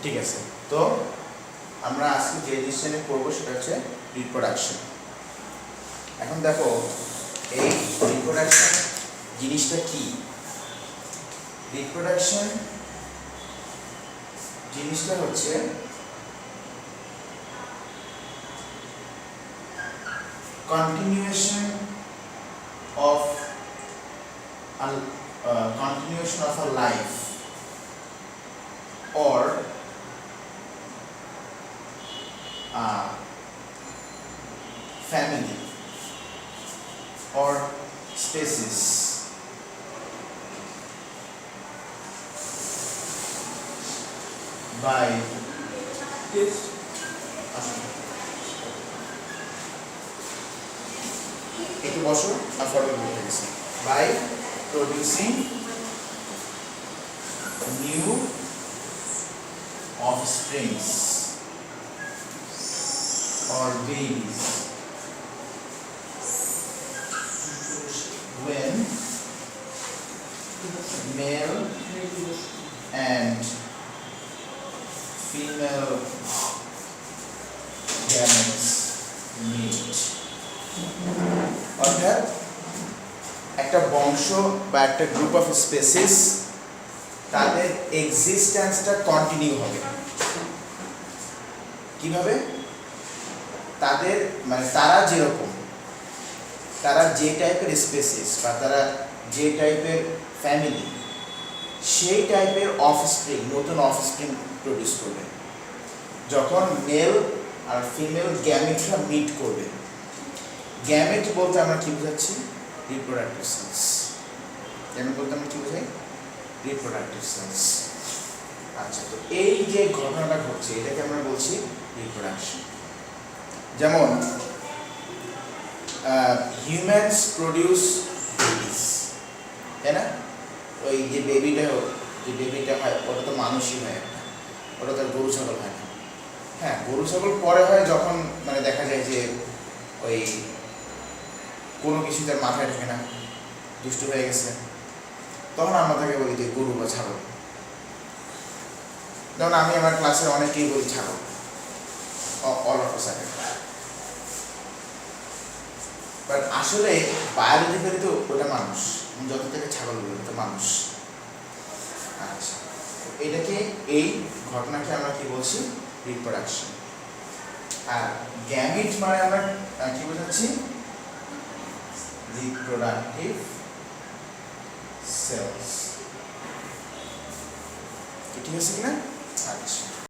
ঠিক আছে, তো আমরা আজকে যে জিনিসটা নিয়ে পড়বো সেটা হচ্ছে রিপ্রোডাকশন। এখন দেখো এই রিপ্রোডাকশন জিনিসটা কি। রিপ্রোডাকশন জিনিসটা হচ্ছে continuation of a life or a family or species by একটু বসো আর ফরওয়ার্ড করতে গেছি by producing new offsprings or babies when male and female gametes meet. অর্থাৎ একটা বংশ বা একটা গ্রুপ অফ স্পেসিস তাদের এক্সিস্টেন্সটা কন্টিনিউ হবে। কিভাবে? তাদের মানে তারা যেরকম, তারা যে টাইপের স্পেসিস বা তারা যে টাইপের ফ্যামিলি, সেই টাইপের অফস্প্রিং, নতুন অফস্প্রিং প্রডিউস করবে যখন মেল আর ফিমেল গ্যামেটরা মিট করবে। গ্যামেট বলতে আমরা কি বোঝাচ্ছি? Reproductive sales. গ্যামেট বলতে আমরা কি বোঝাই? Reproductive cells. আচ্ছা, তো এই যে ঘটনাটা ঘটছে এটাকে আমরা বলছি রিপ্রোডাকশন। যেমন হিউম্যানস প্রডিউস বেবিস, তাই না? ওই যে বেবিটা হয় ওটা তো মানুষই হয়, ওটা তো গরু ছাগল হয় না। হ্যাঁ, গরু ছাগল পরে হয় যখন মানে দেখা যায় যে ওই কোনো কিছু তার মাথায় ঢোকে না, দুষ্ট হয়ে গেছে, তখন আমরা তাকে বলি যে গরু বা ছাগল। যেমন আমি আমার ক্লাসে অনেকেই বলি ছাগল, all of a sudden. But আসলে বায়োলজিক্যালি তো ওটা মানুষ, যত থেকে ছাগল বলি তো মানুষ। আচ্ছা, এটাকে এই ঘটনাকে আমরা কি বলছি? রিপ্রোডাকশন। আর গ্যামিট মানে আমরা কি বোঝাচ্ছি? Reproductive cells. ঠিক আছে কিনা?